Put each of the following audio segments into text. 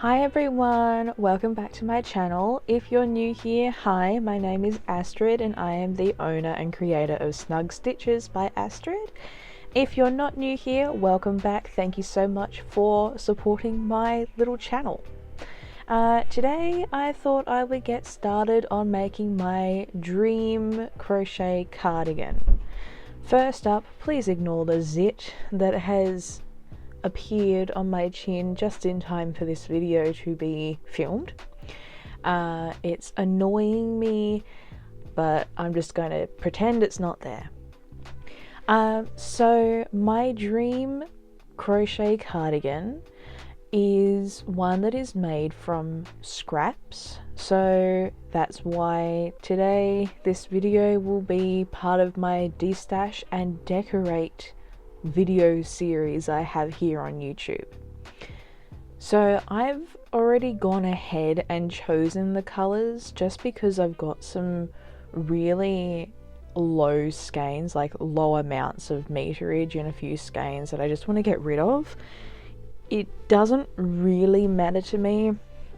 Hi everyone, welcome back to my channel. If you're new here, hi, my name is Astrid and I am the owner and creator of Snug Stitches by Astrid. If you're not new here, welcome back. Thank you so much for supporting my little channel. Today I thought I would get started on making my dream crochet cardigan. First up, please ignore the zit that has appeared on my chin just in time for this video to be filmed. It's annoying me, but I'm just going to pretend it's not there. So my dream crochet cardigan is one that is made from scraps, so that's why today this video will be part of my Destash and Decorate video series I have here on YouTube. So I've already gone ahead and chosen the colors just because I've got some really low skeins, like low amounts of meterage in a few skeins that I just want to get rid of. It doesn't really matter to me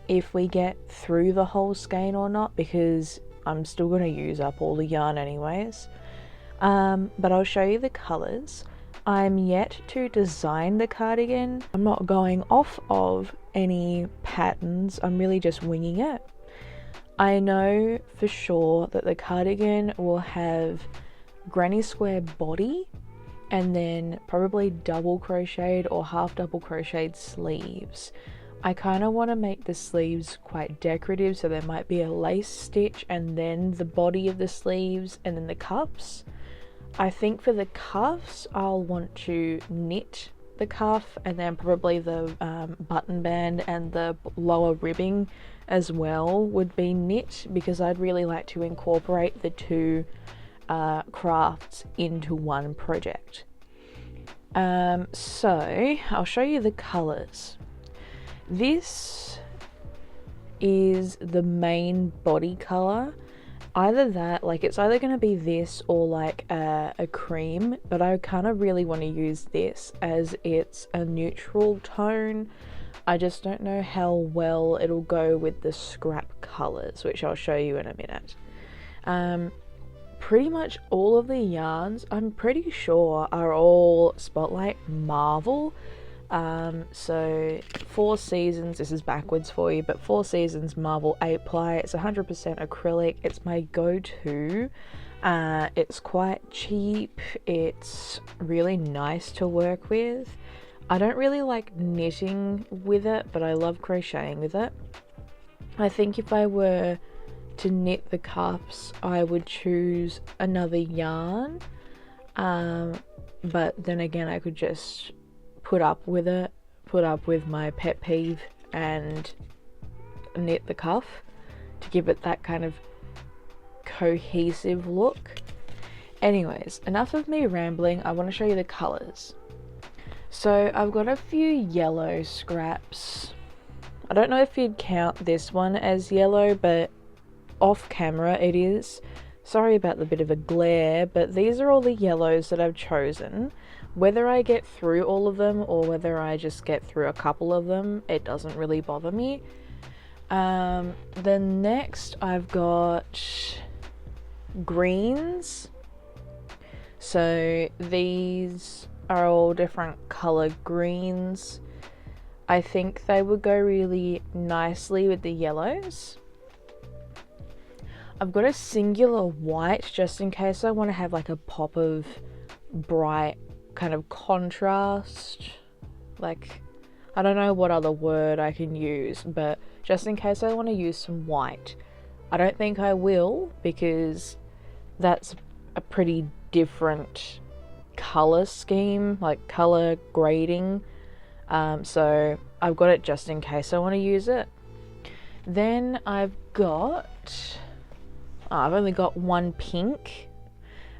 if we get through the whole skein or not, because I'm still going to use up all the yarn anyways. But I'll show you the colors. I'm yet to design the cardigan. I'm not going off of any patterns, I'm really just winging it. I know for sure that the cardigan will have granny square body and then probably double crocheted or half double crocheted sleeves. I kind of want to make the sleeves quite decorative, so there might be a lace stitch and then the body of the sleeves and then the cuffs. I think for the cuffs I'll want to knit the cuff and then probably the button band and the lower ribbing as well would be knit, because I'd really like to incorporate the two crafts into one project. So I'll show you the colors. This is the main body color. Either that, like it's either going to be this or like a cream, but I kind of really want to use this as it's a neutral tone. I just don't know how well it'll go with the scrap colors, which I'll show you in a minute. Pretty much all of the yarns, I'm pretty sure, are all Spotlight Marvel. So 4 Seasons, this is backwards for you, but 4 Seasons Marvel 8 ply, it's 100% acrylic, it's my go-to. It's quite cheap, it's really nice to work with. I don't really like knitting with it, but I love crocheting with it. I think if I were to knit the cuffs, I would choose another yarn, but then again I could just put up with it, put up with my pet peeve and knit the cuff to give it that kind of cohesive look. Anyways, enough of me rambling, I want to show you the colors. So I've got a few yellow scraps. I don't know if you'd count this one as yellow, but off camera it is. Sorry about the bit of a glare, but these are all the yellows that I've chosen. Whether I get through all of them or whether I just get through a couple of them, it doesn't really bother me. Then next I've got greens. So these are all different color greens. I think they would go really nicely with the yellows. I've got a singular white just in case I want to have like a pop of bright kind of contrast. Like, I don't know what other word I can use, but just in case I want to use some white. I don't think I will, because that's a pretty different color scheme, like color grading. So I've got it just in case I want to use it. Then I've only got one pink.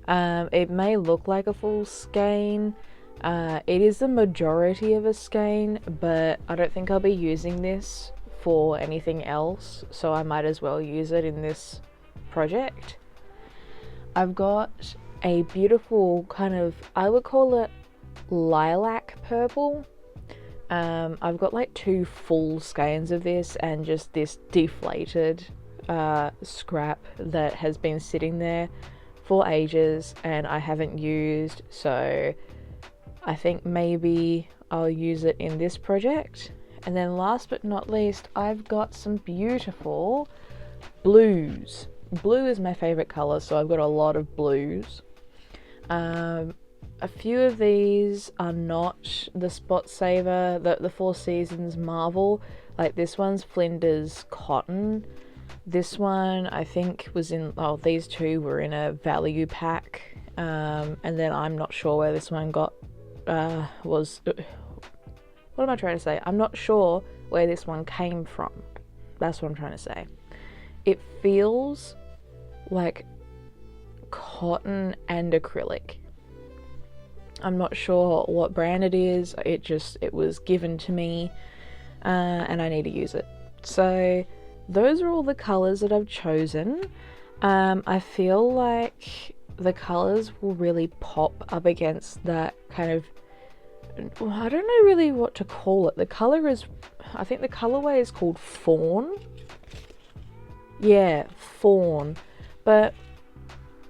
It may look like a full skein. It is the majority of a skein, but I don't think I'll be using this for anything else, so I might as well use it in this project. I've got a beautiful kind of, I would call it lilac purple. I've got like 2 full skeins of this and just this deflated scrap that has been sitting there for ages and I haven't used, so I think maybe I'll use it in this project. And then last but not least, I've got some beautiful blues. Blue is my favorite color, so I've got a lot of blues. A few of these are not the Spot Saver, the Four Seasons Marvel. Like this one's Flinders Cotton. This one I think was in, these two were in a value pack. And then I'm not sure where this one what am I trying to say? I'm not sure where this one came from. That's what I'm trying to say. It feels like cotton and acrylic. I'm not sure what brand it is. It was given to me and I need to use it. So those are all the colours that I've chosen. I feel like the colours will really pop up against that kind of, I don't know really what to call it. I think the colourway is called Fawn. Yeah, Fawn. But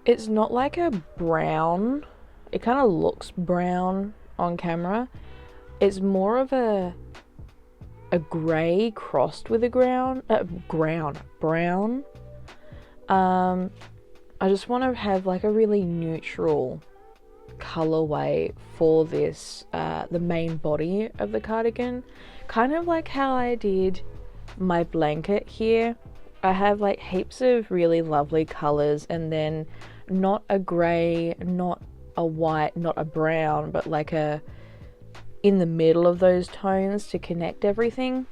it's not like a brown. It kind of looks brown on camera. It's more of a grey crossed with a brown. I just want to have like a really neutral colorway for this, the main body of the cardigan. Kind of like how I did my blanket here. I have like heaps of really lovely colors and then not a grey, not a white, not a brown, but like in the middle of those tones to connect everything.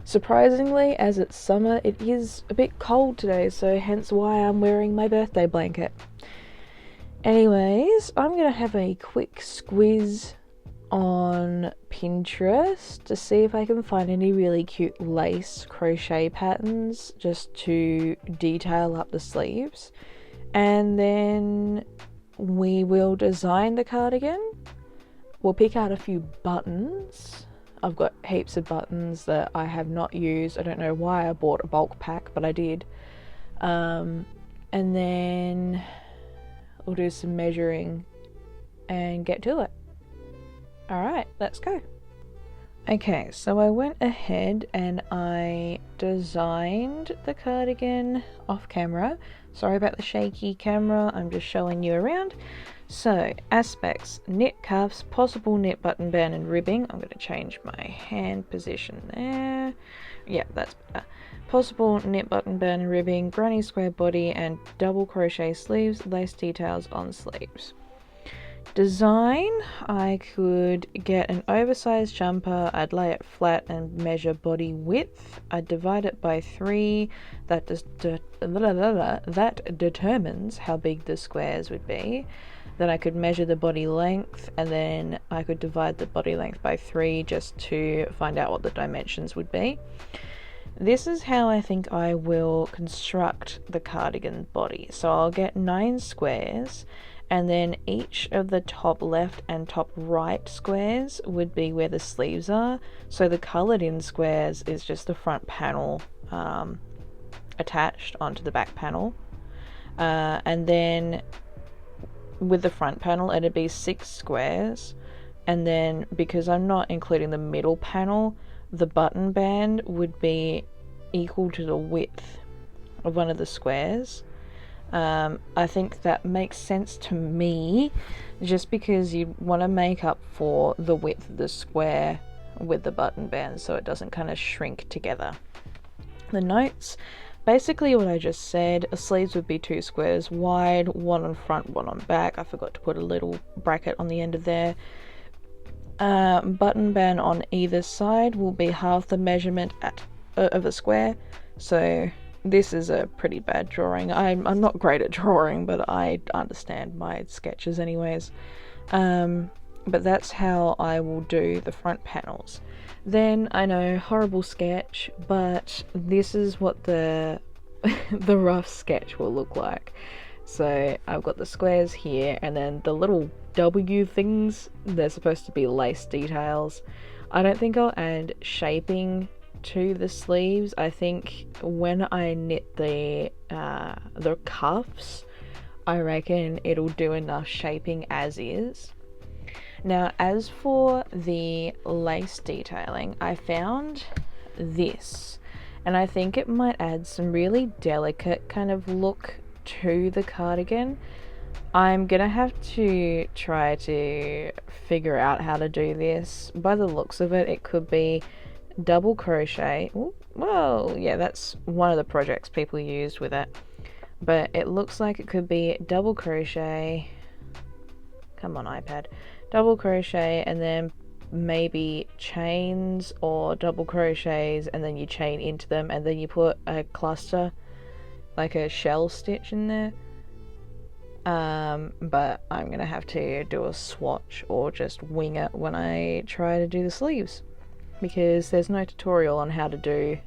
Surprisingly, as it's summer, it is a bit cold today, so hence why I'm wearing my birthday blanket. Anyways, I'm gonna have a quick squiz on Pinterest to see if I can find any really cute lace crochet patterns just to detail up the sleeves, and then we will design the cardigan. We'll pick out a few buttons. I've got heaps of buttons that I have not used. I don't know why I bought a bulk pack, but I did. And then we'll do some measuring and get to it. Alright, let's go. Okay, so I went ahead and I designed the cardigan off camera. Sorry about the shaky camera, I'm just showing you around. So, aspects, knit cuffs, possible knit button band and ribbing. I'm going to change my hand position there. Yeah, that's better. Possible knit button band and ribbing, granny square body and double crochet sleeves, lace details on sleeves. Design, I could get an oversized jumper, I'd lay it flat and measure body width, I'd divide it by 3, that determines how big the squares would be. Then I could measure the body length and then I could divide the body length by 3 just to find out what the dimensions would be. This is how I think I will construct the cardigan body. So I'll get 9 squares, and then each of the top left and top right squares would be where the sleeves are. So the coloured in squares is just the front panel attached onto the back panel. And then with the front panel it'd be 6 squares, and then because I'm not including the middle panel, the button band would be equal to the width of one of the squares. I think that makes sense to me, just because you want to make up for the width of the square with the button band so it doesn't kind of shrink together. The notes, basically what I just said, sleeves would be 2 squares wide, one on front, one on back. I forgot to put a little bracket on the end of there. Button band on either side will be half the measurement of a square. So this is a pretty bad drawing. I'm not great at drawing, but I understand my sketches anyways. But that's how I will do the front panels. Then, I know, horrible sketch, but this is what the the rough sketch will look like. So I've got the squares here, and then the little W things, they're supposed to be lace details. I don't think I'll add shaping to the sleeves. I think when I knit the cuffs, I reckon it'll do enough shaping as is. Now, as for the lace detailing, I found this, and I think it might add some really delicate kind of look to the cardigan. I'm gonna have to try to figure out how to do this. By the looks of it, it could be double crochet. Ooh, well, yeah, that's one of the projects people used with it, but it looks like it could be double crochet. Come on, iPad. Double crochet, and then maybe chains, or double crochets and then you chain into them, and then you put a cluster, like a shell stitch in there. But I'm gonna have to do a swatch or just wing it when I try to do the sleeves, because there's no tutorial on how to do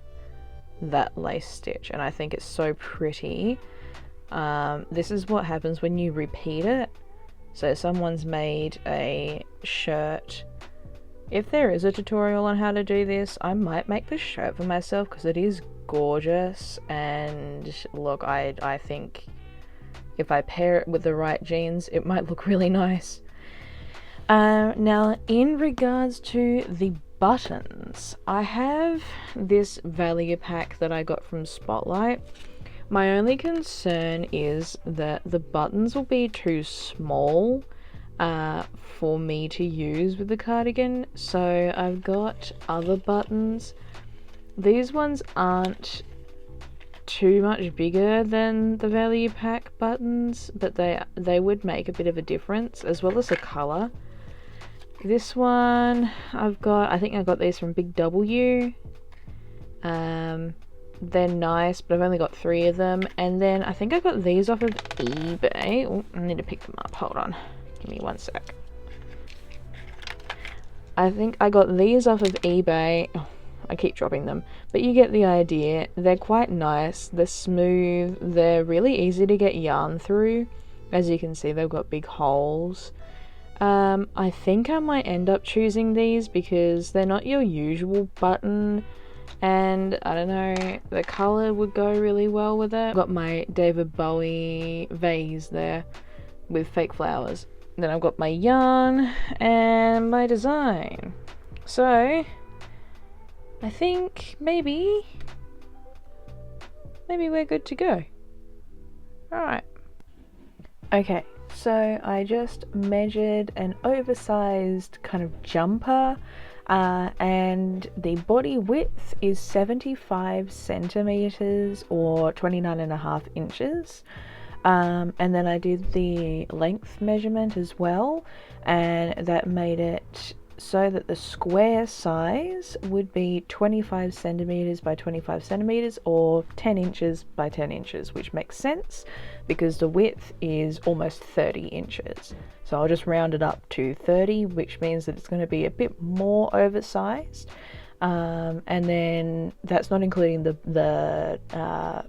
that lace stitch, and I think it's so pretty. This is what happens when you repeat it. So someone's made a shirt. If there is a tutorial on how to do this, I might make this shirt for myself, because it is gorgeous. And look, I think if I pair it with the right jeans, it might look really nice. Now, in regards to the buttons, I have this value pack that I got from Spotlight. My only concern is that the buttons will be too small for me to use with the cardigan, so I've got other buttons. These ones aren't too much bigger than the value pack buttons, but they would make a bit of a difference, as well as the colour. This one I think I got these from Big W. They're nice, but I've only got 3 of them. And then I think I got these off of eBay. Oh, I need to pick them up. Hold on. Give me 1 sec. I think I got these off of eBay. Oh, I keep dropping them. But you get the idea. They're quite nice. They're smooth. They're really easy to get yarn through. As you can see, they've got big holes. I think I might end up choosing these because they're not your usual button. And I don't know, the colour would go really well with it. I've got my David Bowie vase there with fake flowers. Then I've got my yarn and my design. So I think maybe we're good to go. Alright. Okay, so I just measured an oversized kind of jumper. And the body width is 75 centimeters or 29.5 inches. And then I did the length measurement as well, and that made it so that the square size would be 25 centimeters by 25 centimeters or 10 inches by 10 inches, which makes sense because the width is almost 30 inches. So I'll just round it up to 30, which means that it's going to be a bit more oversized. And then that's not including the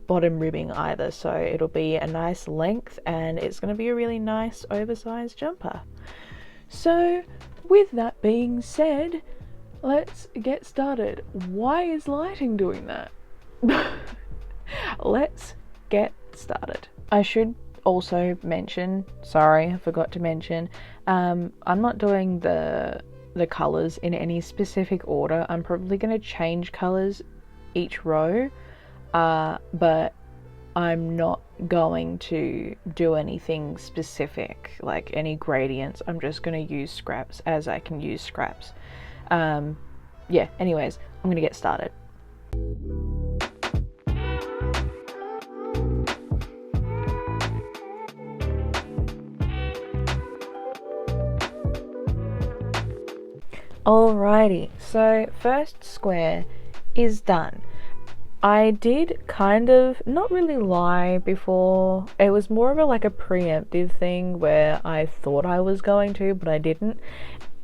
bottom ribbing either, so it'll be a nice length and it's going to be a really nice oversized jumper. So with that being said, let's get started. Why is lighting doing that? Let's get started. I should also mention, sorry, I forgot to mention, I'm not doing the colours in any specific order. I'm probably going to change colours each row, but I'm not going to do anything specific, like any gradients. I'm just going to use scraps as I can use scraps. Yeah, anyways, I'm going to get started. Alrighty, so first square is done. I did kind of not really lie before. It was more of a preemptive thing where I thought I was going to, but I didn't.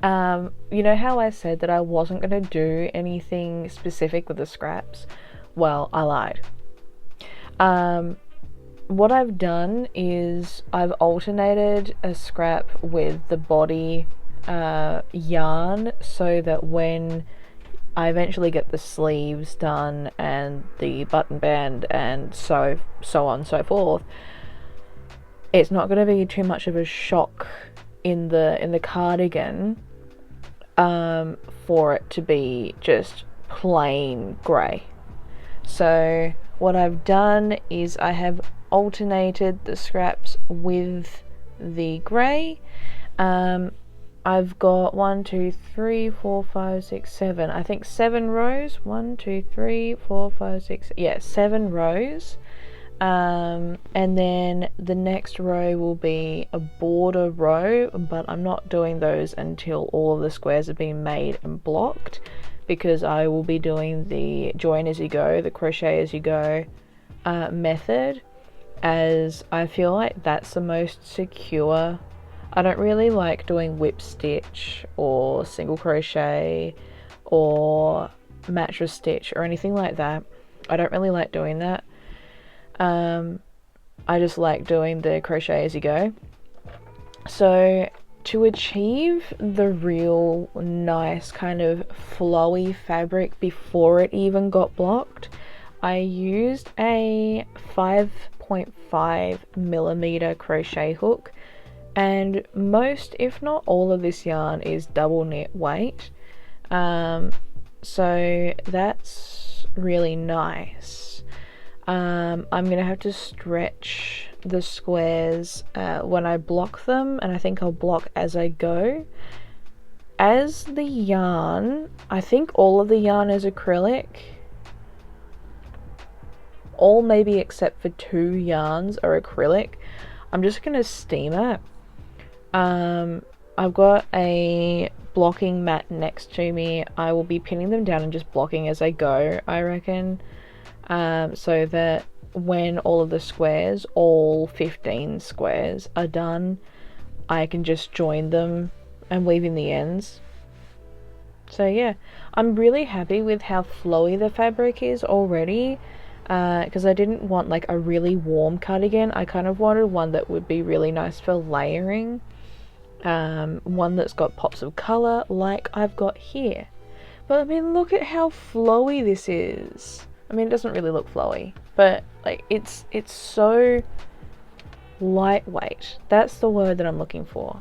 You know how I said that I wasn't going to do anything specific with the scraps? Well, I lied. what I've done is I've alternated a scrap with the body yarn, so that when I eventually get the sleeves done and the button band and so on and so forth, it's not going to be too much of a shock in the cardigan for it to be just plain grey. So what I've done is I have alternated the scraps with the grey. I've got 1, 2, 3, 4, 5, 6, 7. I think 7 rows. 1, 2, 3, 4, 5, 6. Yeah, 7 rows. And then the next row will be a border row, but I'm not doing those until all of the squares have been made and blocked, because I will be doing the join as you go, the crochet as you go method, as I feel like that's the most secure. I don't really like doing whip stitch or single crochet or mattress stitch or anything like that. I don't really like doing that. I just like doing the crochet as you go. So to achieve the real nice kind of flowy fabric before it even got blocked, I used a 5.5 millimeter crochet hook, and most, if not all, of this yarn is double knit weight. So that's really nice. I'm gonna have to stretch the squares when I block them, and I think I'll block as I go. As the yarn, I think all of the yarn is acrylic. All maybe except for 2 yarns are acrylic. I'm just gonna steam it. I've got a blocking mat next to me. I will be pinning them down and just blocking as I go, I reckon. So that when all of the squares, all 15 squares are done, I can just join them and weave in the ends. So yeah, I'm really happy with how flowy the fabric is already, because I didn't want like a really warm cardigan. I kind of wanted one that would be really nice for layering, one that's got pops of colour like I've got here. But I mean, look at how flowy this is. I mean, it doesn't really look flowy, but like it's so lightweight. That's the word that I'm looking for.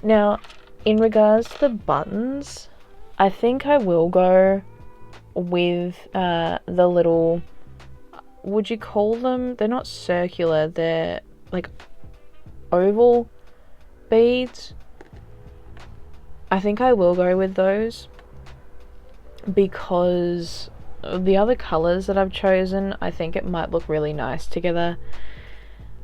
Now, in regards to the buttons, I think I will go with the little, would you call them? They're not circular, they're like oval beads. I think I will go with those, because the other colours that I've chosen, I think it might look really nice together.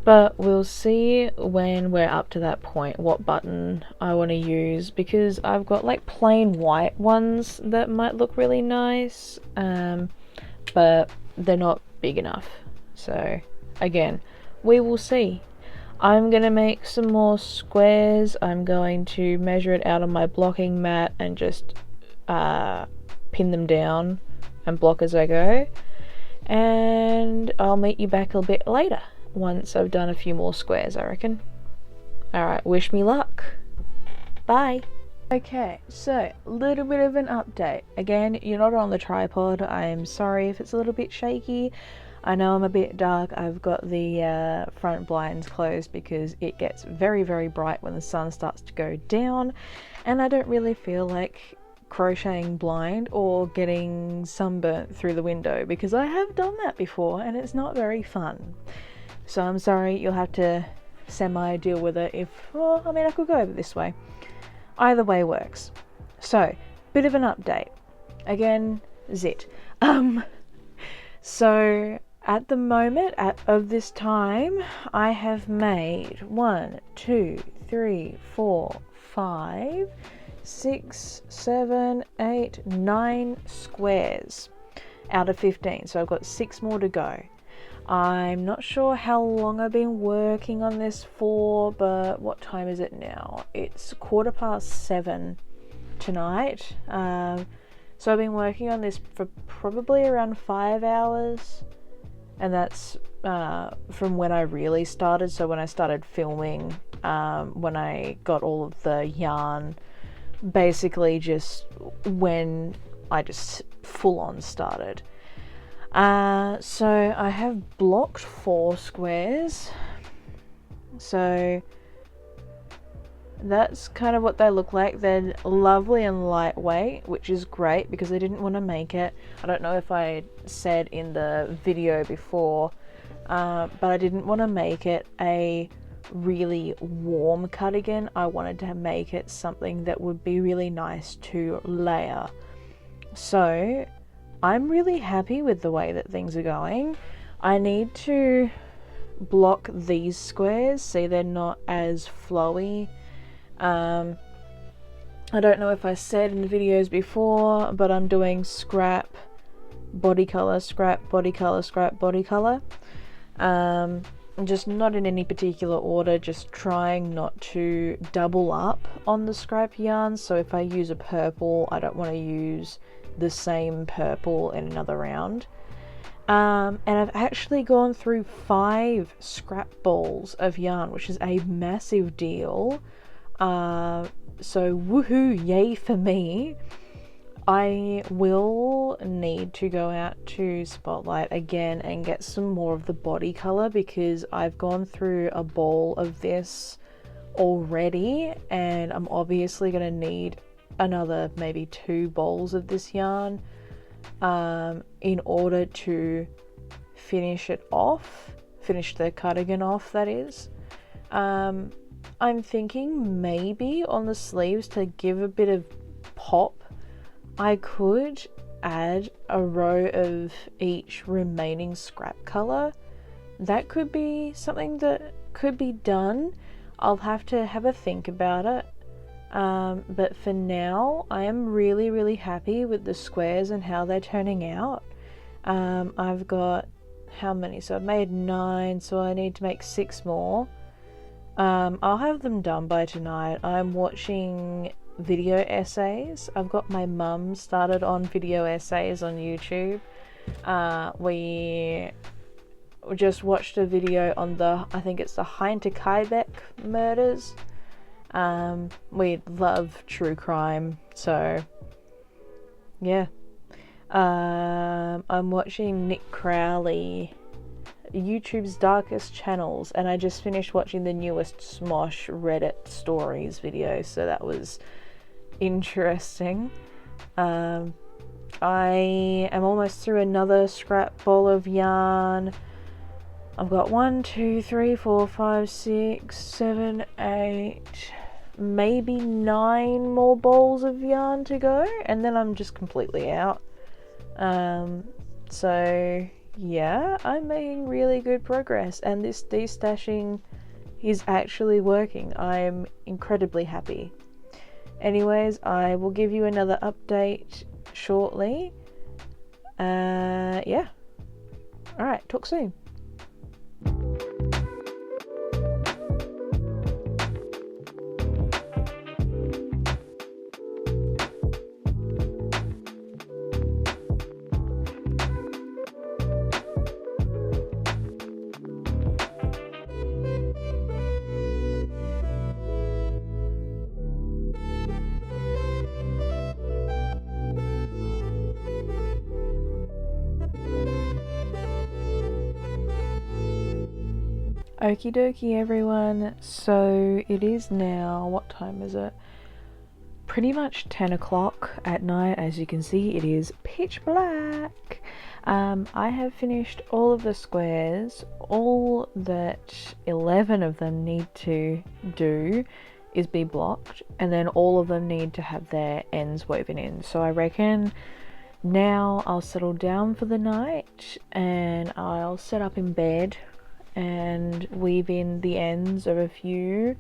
But we'll see when we're up to that point what button I want to use, because I've got like plain white ones that might look really nice, but they're not big enough. So again, we will see. I'm going to make some more squares. I'm going to measure it out on my blocking mat and just pin them down and block as I go, and I'll meet you back a bit later once I've done a few more squares, I reckon. Alright, wish me luck. Bye. Okay, so a little bit of an update. Again, you're not on the tripod. I'm sorry if it's a little bit shaky. I know I'm a bit dark. I've got the front blinds closed because it gets very, very bright when the sun starts to go down, and I don't really feel like crocheting blind or getting sunburnt through the window, because I have done that before and it's not very fun. So I'm sorry, you'll have to semi deal with it. I mean, I could go over this way. Either way works. So, bit of an update. Again, zit. So at the moment, of this time, I have made 1, 2, 3, 4, 5, 6, 7, 8, 9 squares out of 15. So I've got 6 more to go. I'm not sure how long I've been working on this for, but what time is it now? It's 7:15 tonight. So I've been working on this for probably around 5 hours. and that's from when I really started. So when I started filming, when I got all of the yarn, basically just when I just full on started. So I have blocked 4 squares, so that's kind of what they look like. They're lovely and lightweight, which is great because I didn't want to make it, I don't know if I said in the video before, but I didn't want to make it a really warm cardigan. I wanted to make it something that would be really nice to layer. So I'm really happy with the way that things are going. I need to block these squares, see they're not as flowy. I don't know if I said in the videos before, but I'm doing scrap, body color, scrap, body color, scrap, body color. Just not in any particular order, just trying not to double up on the scrap yarn. So if I use a purple, I don't want to use the same purple in another round. And I've actually gone through 5 scrap balls of yarn, which is a massive deal. So woohoo, yay for me. I will need to go out to Spotlight again and get some more of the body color, because I've gone through a ball of this already and I'm obviously going to need another maybe 2 balls of this yarn in order to finish it off, finish the cardigan off, that is. I'm thinking maybe on the sleeves, to give a bit of pop, I could add a row of each remaining scrap color. That could be something that could be done. I'll have to have a think about it. But for now, I am really happy with the squares and how they're turning out. I've got how many? So I've made 9, so I need to make 6 more. I'll have them done by tonight. I'm watching video essays. I've got my mum started on video essays on YouTube. We just watched a video on I think it's the Heintekeibeck murders. We love true crime, so yeah. I'm watching Nick Crowley, YouTube's Darkest Channels, and I just finished watching the newest Smosh Reddit stories video, so that was interesting. I am almost through another scrap ball of yarn. I've got 1, 2, 3, 4, 5, 6, 7, 8, maybe 9 more balls of yarn to go, and then I'm just completely out. So yeah, I'm making really good progress, and this destashing is actually working. I'm incredibly happy. Anyways, I will give you another update shortly. Yeah. Alright, talk soon. Okie dokie everyone, so it is now, what time is it? Pretty much 10 o'clock at night. As you can see, it is pitch black. I have finished all of the squares. All that 11 of them need to do is be blocked, and then all of them need to have their ends woven in. So I reckon now I'll settle down for the night and I'll set up in bed and weave in the ends of a few.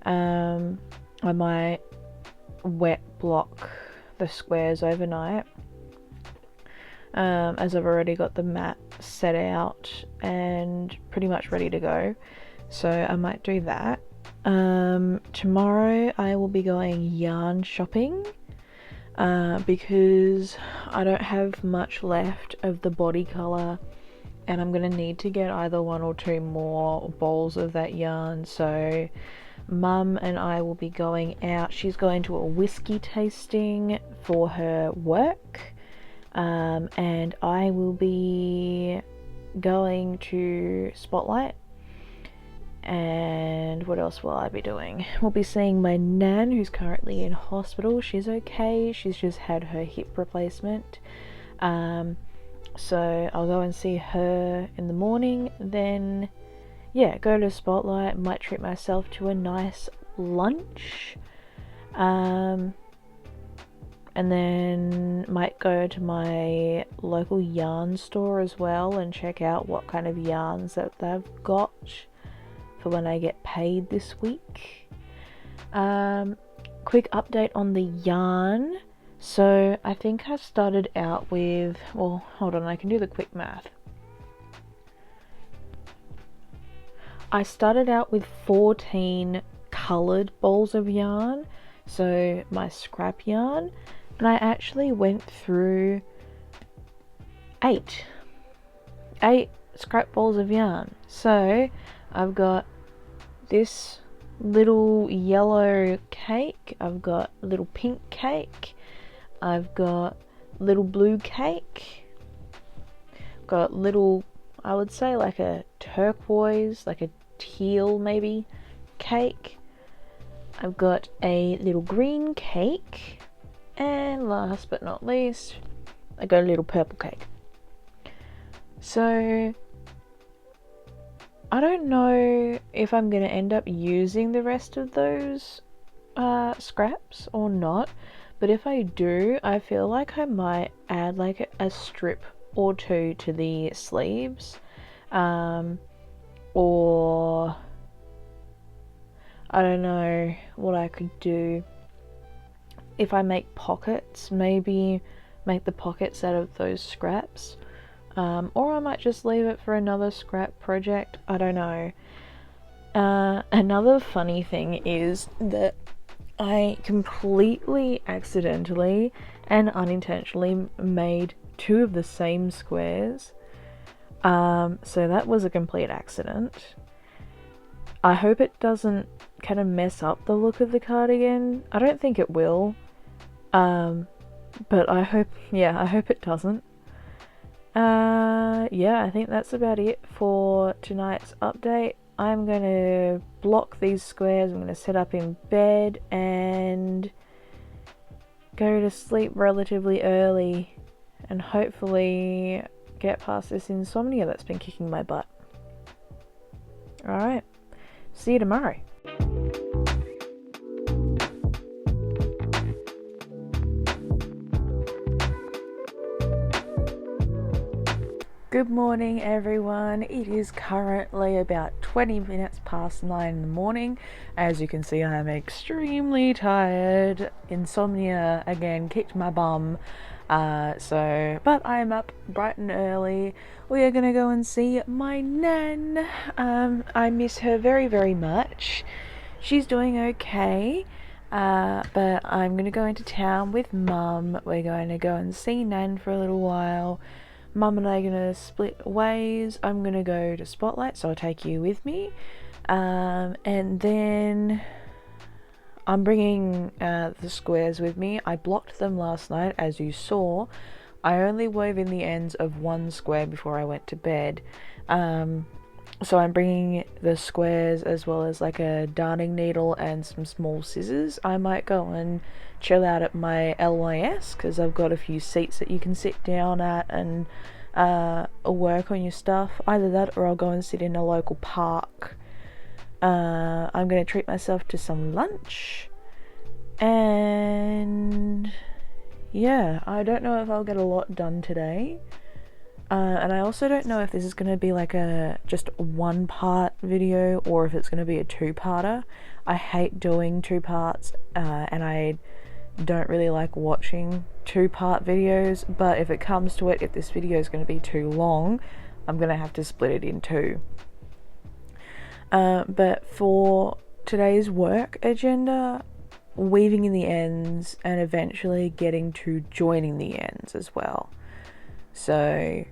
I might wet block the squares overnight, as I've already got the mat set out and pretty much ready to go, so I might do that. Tomorrow I will be going yarn shopping, because I don't have much left of the body colour and I'm gonna need to get either 1 or 2 more balls of that yarn. So Mum and I will be going out. She's going to a whiskey tasting for her work, and I will be going to Spotlight. And what else will I be doing? We'll be seeing my nan, who's currently in hospital. She's okay. She's just had her hip replacement. So I'll go and see her in the morning. Then, yeah, go to Spotlight. Might treat myself to a nice lunch. And then might go to my local yarn store as well and check out what kind of yarns that they've got for when I get paid this week. Quick update on the yarn. So I think I started out with, well, hold on, I can do the quick math. I started out with 14 coloured balls of yarn, so my scrap yarn, and I actually went through 8 scrap balls of yarn. So I've got this little yellow cake, I've got a little pink cake, I've got little blue cake, got little, I would say like a turquoise, like a teal maybe, cake. I've got a little green cake, and last but not least, I got a little purple cake. So I don't know if I'm going to end up using the rest of those scraps or not, but if I do, I feel like I might add like a strip or 2 to the sleeves, or I don't know what I could do. If I make pockets, maybe make the pockets out of those scraps. Or I might just leave it for another scrap project. I don't know. Another funny thing is that I completely accidentally and unintentionally made 2 of the same squares. So that was a complete accident. I hope it doesn't kind of mess up the look of the cardigan. I don't think it will. But I hope it doesn't. Yeah, I think that's about it for tonight's update. I'm going to block these squares, I'm going to set up in bed and go to sleep relatively early and hopefully get past this insomnia that's been kicking my butt. Alright, see you tomorrow. Good morning everyone, it is currently about 20 minutes past 9 in the morning. As you can see, I am extremely tired. Insomnia again kicked my bum, but I am up bright and early. We are gonna go and see my nan. I miss her very, very much. She's doing okay, but I'm gonna go into town with Mum. We're going to go and see Nan for a little while. Mum and I are going to split ways. I'm going to go to Spotlight, so I'll take you with me. And then I'm bringing the squares with me. I blocked them last night, as you saw. I only wove in the ends of 1 square before I went to bed. So I'm bringing the squares as well as like a darning needle and some small scissors. I might go and chill out at my LYS because I've got a few seats that you can sit down at and work on your stuff. Either that or I'll go and sit in a local park. I'm going to treat myself to some lunch, and yeah, I don't know if I'll get a lot done today. And I also don't know if this is going to be like a just 1-part video or if it's going to be a 2-parter. I hate doing 2 parts, and I don't really like watching 2-part videos, but if it comes to it, if this video is going to be too long, I'm going to have to split it in 2. But for today's work agenda, weaving in the ends and eventually getting to joining the ends as well. So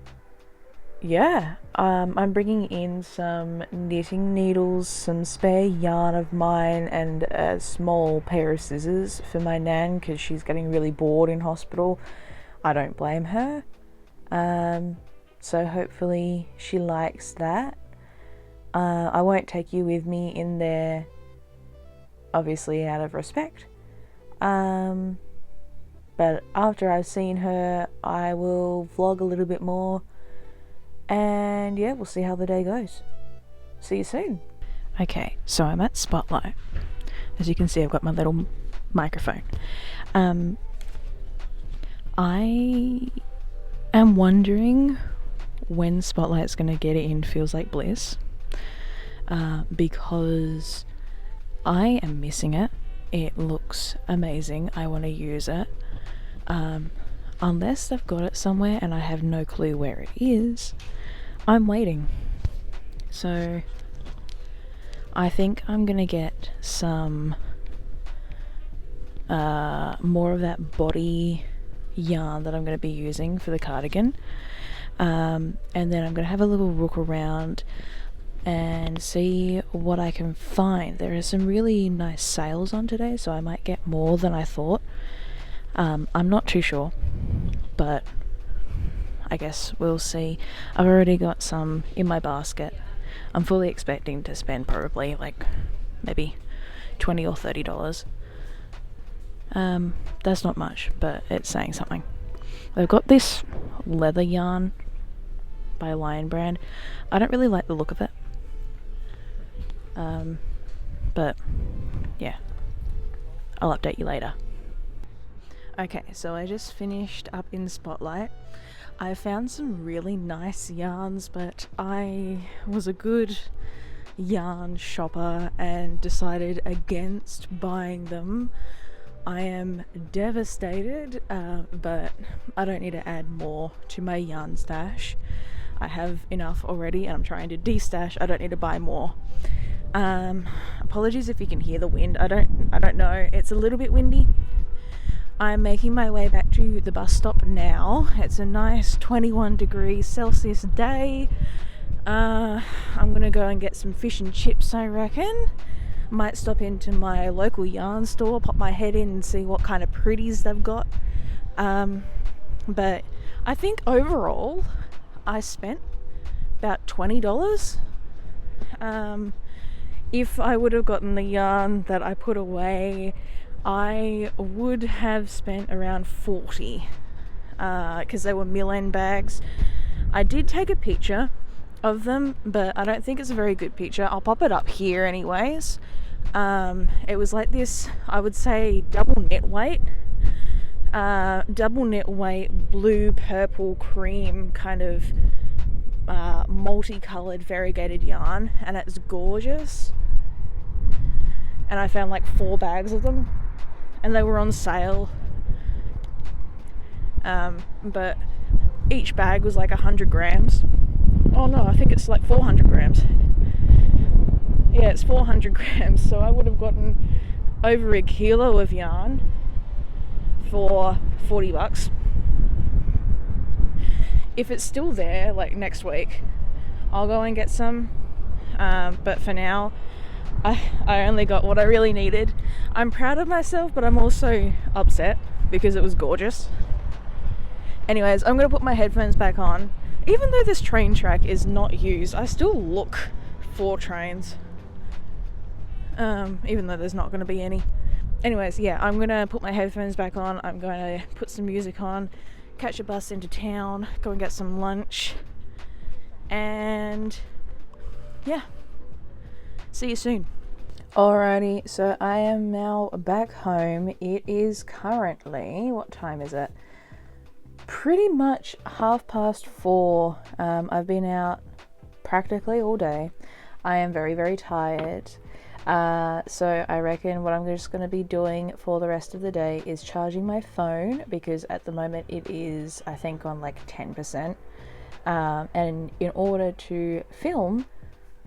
yeah, I'm bringing in some knitting needles, some spare yarn of mine, and a small pair of scissors for my nan because she's getting really bored in hospital. I don't blame her. So hopefully she likes that. I won't take you with me in there, obviously out of respect. But after I've seen her, I will vlog a little bit more. And yeah, we'll see how the day goes. See you soon. Okay, so I'm at Spotlight. As you can see, I've got my little microphone. I am wondering when Spotlight's going to get in Feels Like Bliss. Because I am missing it. It looks amazing. I want to use it. Unless they've got it somewhere and I have no clue where it is, I'm waiting. So I think I'm gonna get some more of that body yarn that I'm going to be using for the cardigan, and then I'm going to have a little look around and see what I can find. There are some really nice sales on today, so I might get more than I thought. I'm not too sure, but I guess we'll see. I've already got some in my basket. I'm fully expecting to spend probably like maybe $20 or $30. That's not much, but it's saying something. They've got this leather yarn by Lion Brand. I don't really like the look of it. But yeah, I'll update you later. Okay, so I just finished up in Spotlight. I found some really nice yarns, but I was a good yarn shopper and decided against buying them. I am devastated, but I don't need to add more to my yarn stash. I have enough already and I'm trying to destash. I don't need to buy more. Apologies if you can hear the wind. I don't know. It's a little bit windy. I'm making my way back to the bus stop now. It's a nice 21 degrees Celsius day. I'm gonna go and get some fish and chips, I reckon. Might stop into my local yarn store, pop my head in and see what kind of pretties they've got. But I think overall I spent about $20. If I would have gotten the yarn that I put away, I would have spent around $40, because they were mill-end bags. I did take a picture of them, but I don't think it's a very good picture. I'll pop it up here anyways. It was like this, I would say double knit weight, blue, purple, cream kind of multicolored variegated yarn, and it's gorgeous. And I found like 4 bags of them, and they were on sale. But each bag was like 100 grams. Oh no, I think it's like 400 grams. Yeah, it's 400 grams, so I would have gotten over a kilo of yarn for $40. If it's still there, like next week, I'll go and get some. But for now, I only got what I really needed. I'm proud of myself, but I'm also upset because it was gorgeous. Anyways, I'm going to put my headphones back on. Even though this train track is not used, I still look for trains. Even though there's not going to be any. Anyways, yeah, I'm going to put my headphones back on. I'm going to put some music on, catch a bus into town, go and get some lunch. And yeah, see you soon. Alrighty, so I am now back home. It is currently, what time is it? Pretty much 4:30. I've been out practically all day. I am very, very tired. So I reckon what I'm just going to be doing for the rest of the day is charging my phone, because at the moment it is, I think, on like 10%. And in order to film,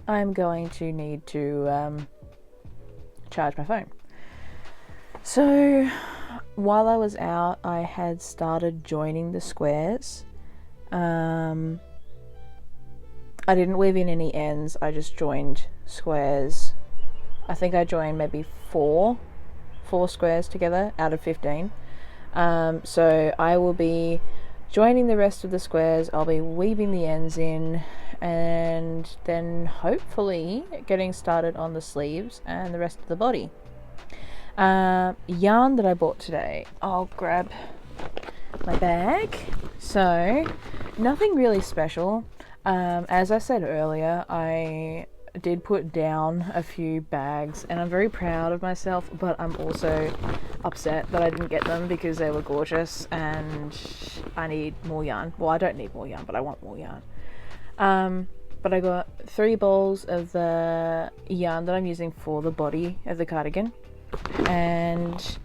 I'm going to need to charge my phone. So while I was out, I had started joining the squares. I didn't weave in any ends, I just joined squares. I think I joined maybe four squares together out of 15. So I will be joining the rest of the squares, I'll be weaving the ends in, and then hopefully getting started on the sleeves and the rest of the body. Yarn that I bought today, I'll grab my bag. So nothing really special. As I said earlier, I did put down a few bags and I'm very proud of myself, but I'm also upset that I didn't get them because they were gorgeous and I need more yarn. Well, I don't need more yarn, but I want more yarn. But I got 3 balls of the yarn that I'm using for the body of the cardigan, and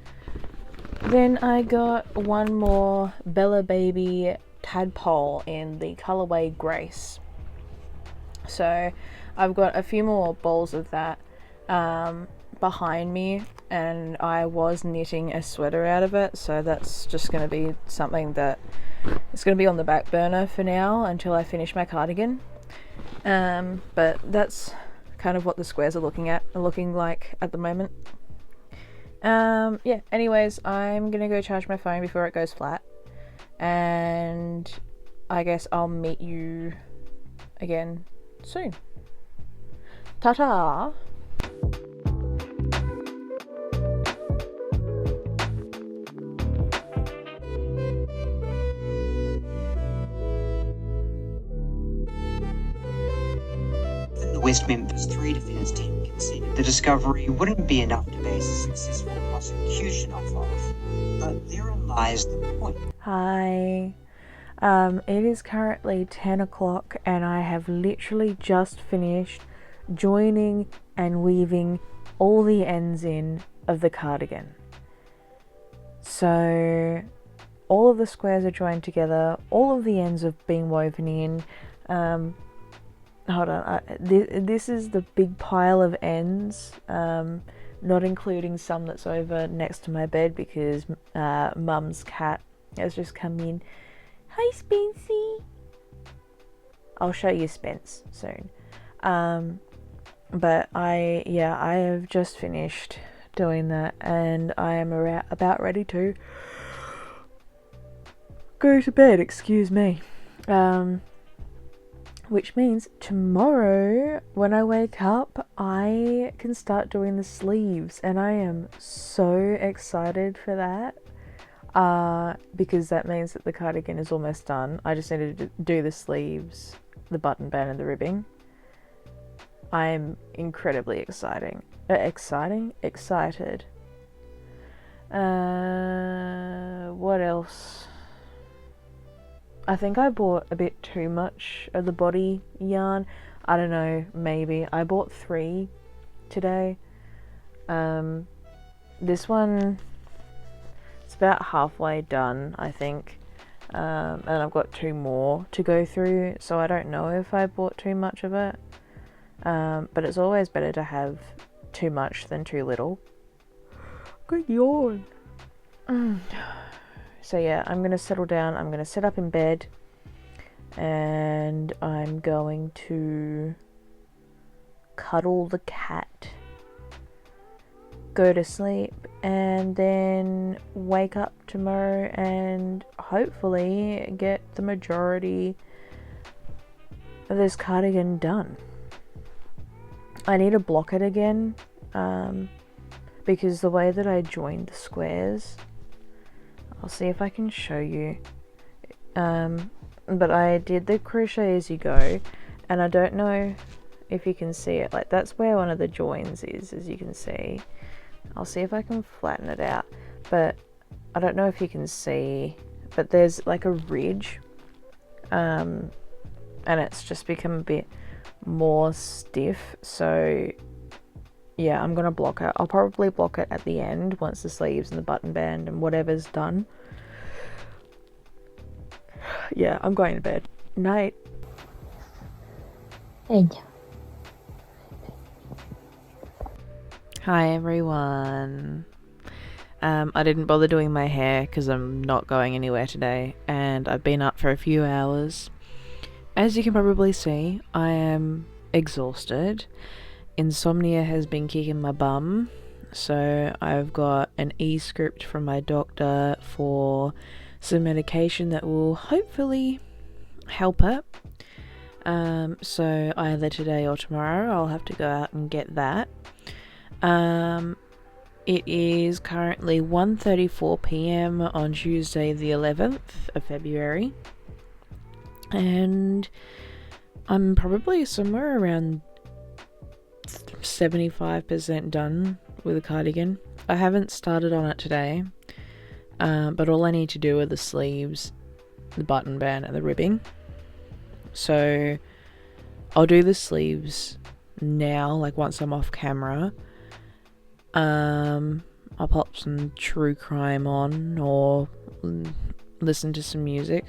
then I got one more Bella Baby tadpole in the colorway Grace. So I've got a few more balls of that behind me, and I was knitting a sweater out of it, so that's just going to be something that is going to be on the back burner for now until I finish my cardigan. But that's kind of what the squares are looking like at the moment. Yeah, anyways, I'm gonna go charge my phone before it goes flat, and I guess I'll meet you again soon. Ta-ta! The West Memphis 3 defence team conceded the discovery wouldn't be enough to base a successful prosecution off of, but therein lies the point. Hi. It is currently 10 o'clock and I have literally just finished joining and weaving all the ends in of the cardigan. So all of the squares are joined together, all of the ends have been woven in. Hold on, this is the big pile of ends, not including some that's over next to my bed because Mum's cat has just come in. Hi Spency! I'll show you Spence soon. But I have just finished doing that and I am about ready to go to bed, excuse me. Which means tomorrow when I wake up I can start doing the sleeves, and I am so excited for that, because that means that the cardigan is almost done. I just need to do the sleeves, the button band and the ribbing. I am incredibly excited. What else? I think I bought a bit too much of the body yarn. I don't know, maybe. I bought 3 today. This one, it's about halfway done, I think. And I've got 2 more to go through, so I don't know if I bought too much of it. But it's always better to have too much than too little. Good yawn. So yeah, I'm going to settle down, I'm going to sit up in bed, and I'm going to cuddle the cat, go to sleep, and then wake up tomorrow and hopefully get the majority of this cardigan done. I need to block it again, because the way that I joined the squares, I'll see if I can show you, but I did the crochet as you go, and I don't know if you can see it, like that's where one of the joins is, as you can see. I'll see if I can flatten it out, but I don't know if you can see, but there's like a ridge, and it's just become a bit more stiff, so yeah, I'm gonna block it. I'll probably block it at the end once the sleeves and the button band and whatever's done. Yeah, I'm going to bed. Night. Hi everyone. I didn't bother doing my hair because I'm not going anywhere today, and I've been up for a few hours As you can probably see, I am exhausted. Insomnia has been kicking my bum, so I've got an e-script from my doctor for some medication that will hopefully help it. So either today or tomorrow I'll have to go out and get that. It is currently 1:34 p.m. on Tuesday the 11th of February, and I'm probably somewhere around 75% done with the cardigan. I haven't started on it today, but all I need to do are the sleeves, the button band and the ribbing. So I'll do the sleeves now, like once I'm off camera. I'll pop some true crime on or listen to some music.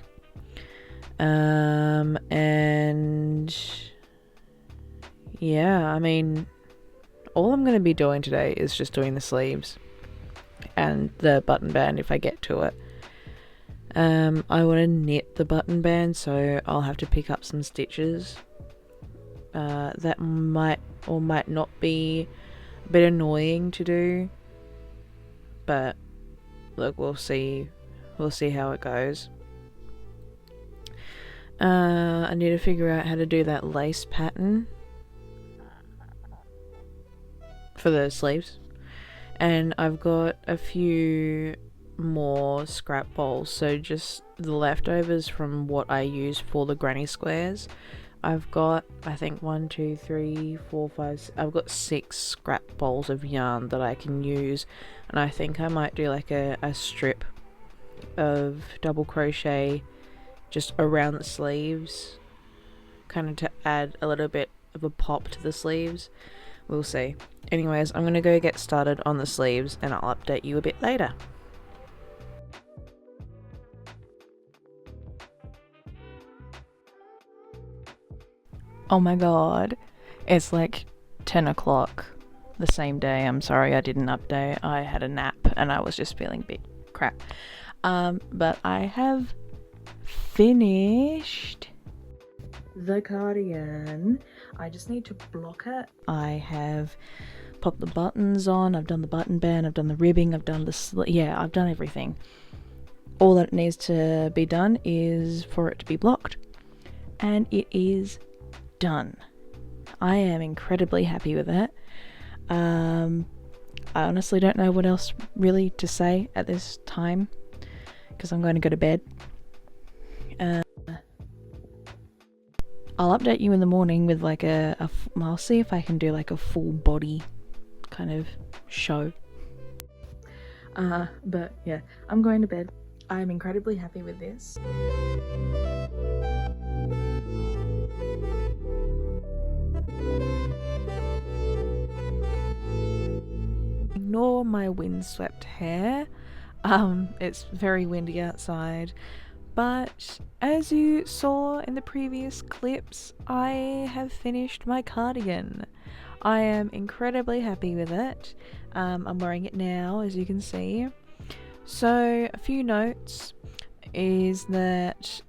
And yeah, I mean, all I'm going to be doing today is just doing the sleeves and the button band if I get to it. I want to knit the button band, so I'll have to pick up some stitches. That might or might not be a bit annoying to do, but look, we'll see how it goes. I need to figure out how to do that lace pattern for the sleeves, and I've got a few more scrap bowls, so just the leftovers from what I use for the granny squares. I've got, I think, 1, 2, 3, 4, 5, I've got 6 scrap bowls of yarn that I can use, and I think I might do like a strip of double crochet just around the sleeves, kind of to add a little bit of a pop to the sleeves. We'll see. Anyways, I'm gonna go get started on the sleeves and I'll update you a bit later. Oh my god, it's like 10 o'clock the same day. I'm sorry I didn't update. I had a nap and I was just feeling a bit crap. But I have finished the cardigan. I just need to block it. I have popped the buttons on, I've done the button band, I've done the ribbing, I've done the I've done everything. All that needs to be done is for it to be blocked, and it is done. I am incredibly happy with it. I honestly don't know what else really to say at this time because I'm going to go to bed. I'll update you in the morning with like I'll see if I can do like a full body kind of show. But yeah, I'm going to bed. I'm incredibly happy with this. Ignore my windswept hair. It's very windy outside. But as you saw in the previous clips, I have finished my cardigan. I am incredibly happy with it. I'm wearing it now, as you can see. So a few notes is that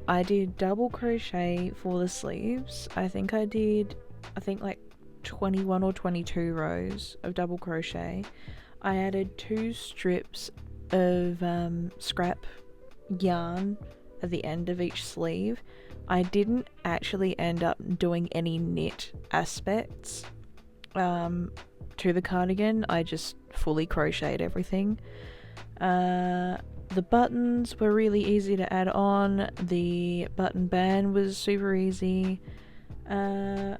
I did double crochet for the sleeves. I think like 21 or 22 rows of double crochet. I added 2 strips of scrap yarn at the end of each sleeve. I didn't actually end up doing any knit aspects to the cardigan. I just fully crocheted everything. The buttons were really easy to add on. The button band was super easy. The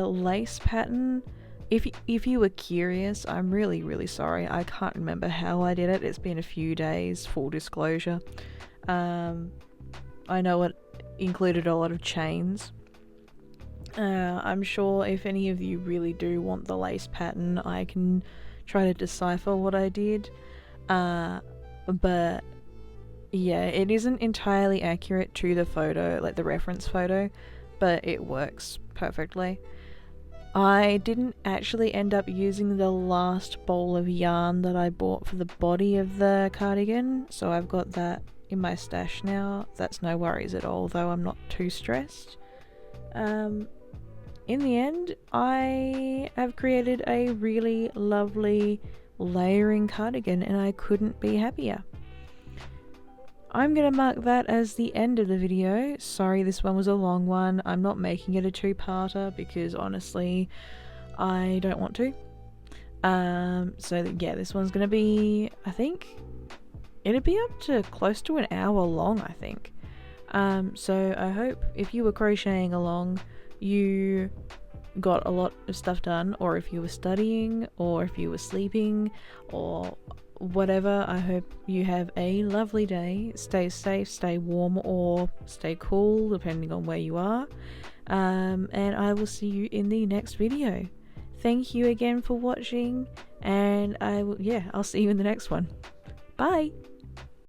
lace pattern, if you were curious, I'm really sorry. I can't remember how I did it. It's been a few days, full disclosure. I know it included a lot of chains. I'm sure if any of you really do want the lace pattern, I can try to decipher what I did. But yeah, it isn't entirely accurate to the photo, like the reference photo, but it works perfectly. I didn't actually end up using the last bowl of yarn that I bought for the body of the cardigan, so I've got that in my stash now. That's no worries at all, though I'm not too stressed. In the end, I have created a really lovely layering cardigan, and I couldn't be happier. I'm going to mark that as the end of the video. Sorry this one was a long one. I'm not making it a two-parter because honestly I don't want to. So yeah, this one's going to be, I think it'd be up to close to an hour long, I think. So I hope if you were crocheting along you got a lot of stuff done, or if you were studying, or if you were sleeping, or whatever. I hope you have a lovely day. Stay safe, stay warm, or stay cool depending on where you are, and I will see you in the next video. Thank you again for watching, and I'll see you in the next one. Bye.